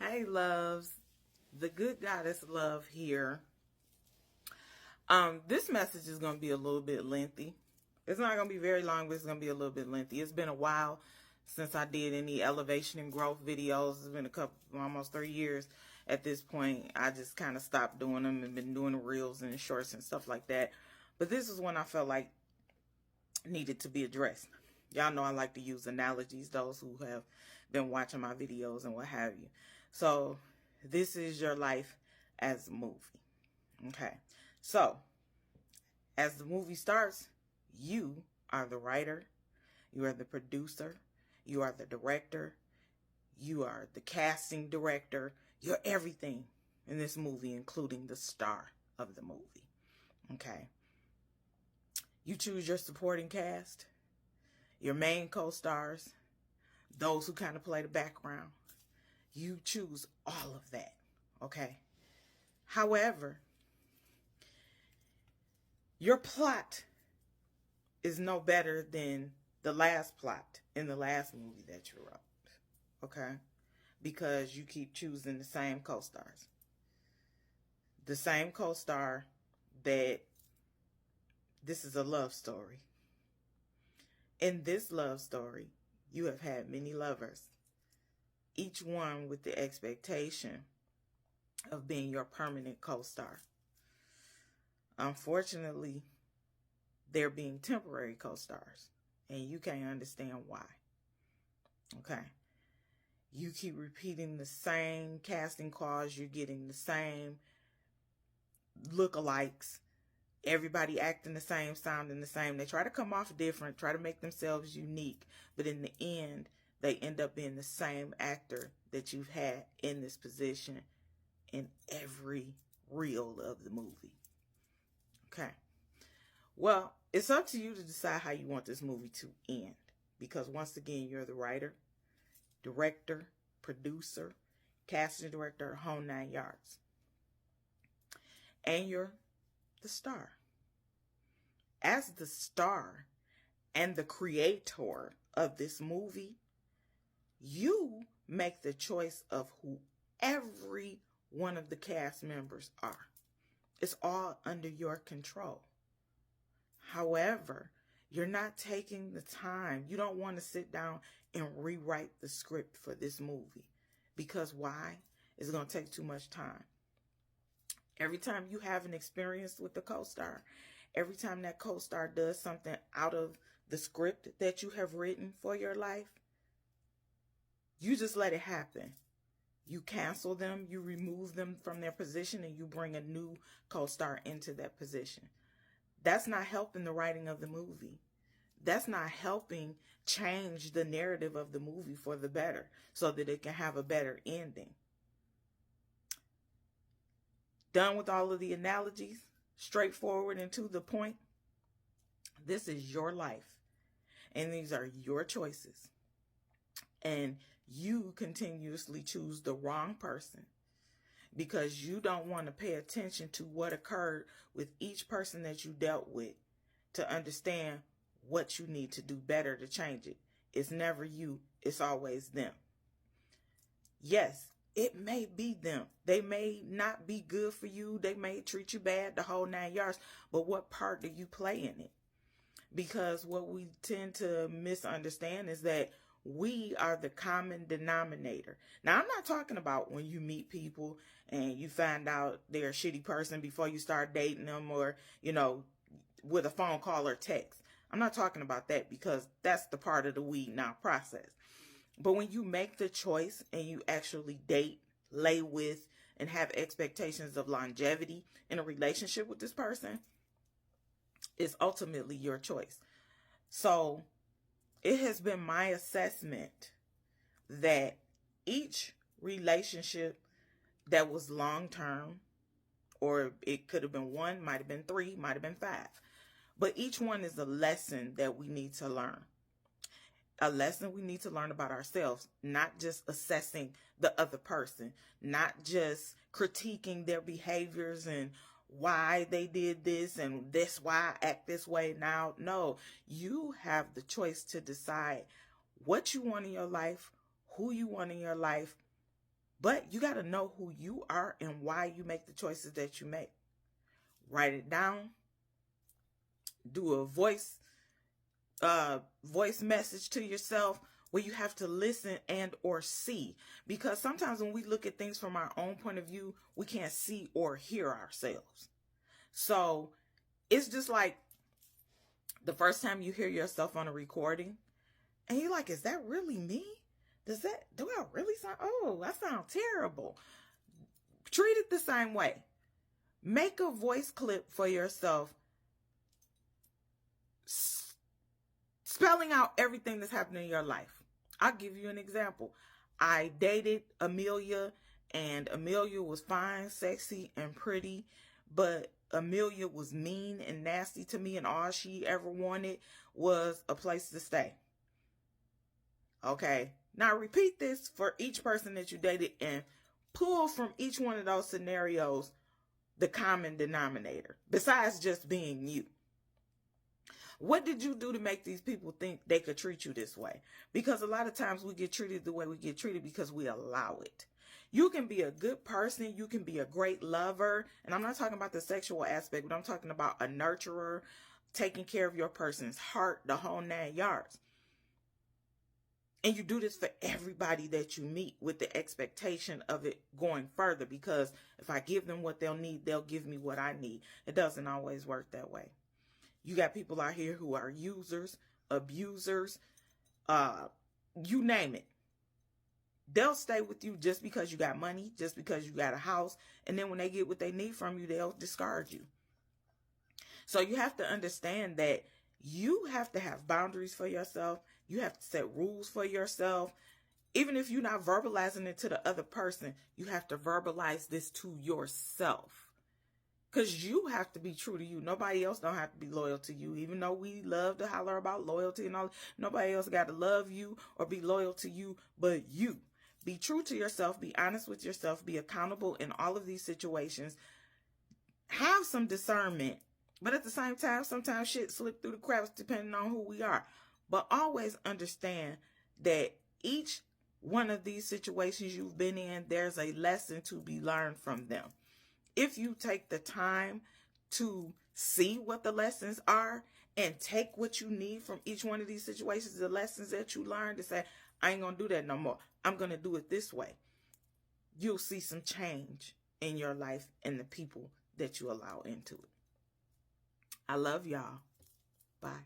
Hey, loves. The good goddess love here. This message is gonna be a little bit lengthy. It's not gonna be very long, but it's gonna be a little bit lengthy. It's been a while since I did any elevation and growth videos. It's been almost 3 years at this point. I just kind of stopped doing them and been doing the reels and the shorts and stuff like that. But this is one I felt like needed to be addressed. Y'all know I like to use analogies, those who have been watching my videos and what have you. So this is your life as a movie. Okay. So as the movie starts, you are the writer, you are the producer, you are the director, you are the casting director, you're everything in this movie, including the star of the movie. Okay. You choose your supporting cast, your main co-stars, those who kind of play the background. You choose all of that, okay? However, your plot is no better than the last plot in the last movie that you wrote, okay? Because you keep choosing the same co-stars. The same co-star that this is a love story. In this love story, you have had many lovers, each one with the expectation of being your permanent co-star. Unfortunately, they're being temporary co-stars, and you can't understand why. Okay. You keep repeating the same casting calls, you're getting the same lookalikes, everybody acting the same, sounding the same. They try to come off different, try to make themselves unique, but in the end, they end up being the same actor that you've had in this position in every reel of the movie. Okay. Well, it's up to you to decide how you want this movie to end. Because once again, you're the writer, director, producer, casting director, whole 9 yards. And you're the star. As the star and the creator of this movie, you make the choice of who every one of the cast members are. It's all under your control. However, you're not taking the time. You don't want to sit down and rewrite the script for this movie. Because why? It's going to take too much time. Every time you have an experience with the co-star, every time that co-star does something out of the script that you have written for your life, you just let it happen. You cancel them, you remove them from their position, and you bring a new co-star into that position. That's not helping the writing of the movie. That's not helping change the narrative of the movie for the better so that it can have a better ending. Done with all of the analogies, straightforward and to the point. This is your life, and these are your choices. And you continuously choose the wrong person because you don't want to pay attention to what occurred with each person that you dealt with to understand what you need to do better to change it. It's never you, it's always them. Yes, it may be them. They may not be good for you. They may treat you bad, the whole 9 yards. But what part do you play in it? Because what we tend to misunderstand is that we are the common denominator. Now, I'm not talking about when you meet people and you find out they're a shitty person before you start dating them or, with a phone call or text. I'm not talking about that because that's the part of the weed now process. But when you make the choice and you actually date, lay with, and have expectations of longevity in a relationship with this person, it's ultimately your choice. So it has been my assessment that each relationship that was long-term, or it could have been 1, might have been 3, might have been 5, but each one is a lesson that we need to learn. A lesson we need to learn about ourselves, not just assessing the other person, not just critiquing their behaviors and why they did this and this, why I act this way now. No, you have the choice to decide what you want in your life, who you want in your life, But you got to know who you are and why you make the choices that you make. Write it down. Do a voice message to yourself where you have to listen and or see. Because sometimes when we look at things from our own point of view, we can't see or hear ourselves. So it's just like the first time you hear yourself on a recording and you're like, is that really me? Do I really sound, oh, I sound terrible. Treat it the same way. Make a voice clip for yourself, spelling out everything that's happening in your life. I'll give you an example. I dated Amelia, and Amelia was fine, sexy, and pretty, but Amelia was mean and nasty to me, and all she ever wanted was a place to stay. Okay, now repeat this for each person that you dated and pull from each one of those scenarios the common denominator, besides just being you. What did you do to make these people think they could treat you this way? Because a lot of times we get treated the way we get treated because we allow it. You can be a good person. You can be a great lover. And I'm not talking about the sexual aspect, but I'm talking about a nurturer, taking care of your person's heart, the whole 9 yards. And you do this for everybody that you meet with the expectation of it going further, because if I give them what they'll need, they'll give me what I need. It doesn't always work that way. You got people out here who are users, abusers, you name it. They'll stay with you just because you got money, just because you got a house. And then when they get what they need from you, they'll discard you. So you have to understand that you have to have boundaries for yourself. You have to set rules for yourself. Even if you're not verbalizing it to the other person, you have to verbalize this to yourself. Because you have to be true to you. Nobody else don't have to be loyal to you. Even though we love to holler about loyalty and all, nobody else got to love you or be loyal to you but you. Be true to yourself. Be honest with yourself. Be accountable in all of these situations. Have some discernment. But at the same time, sometimes shit slip through the cracks depending on who we are. But always understand that each one of these situations you've been in, there's a lesson to be learned from them. If you take the time to see what the lessons are and take what you need from each one of these situations, the lessons that you learned, to say, I ain't going to do that no more. I'm going to do it this way. You'll see some change in your life and the people that you allow into it. I love y'all. Bye.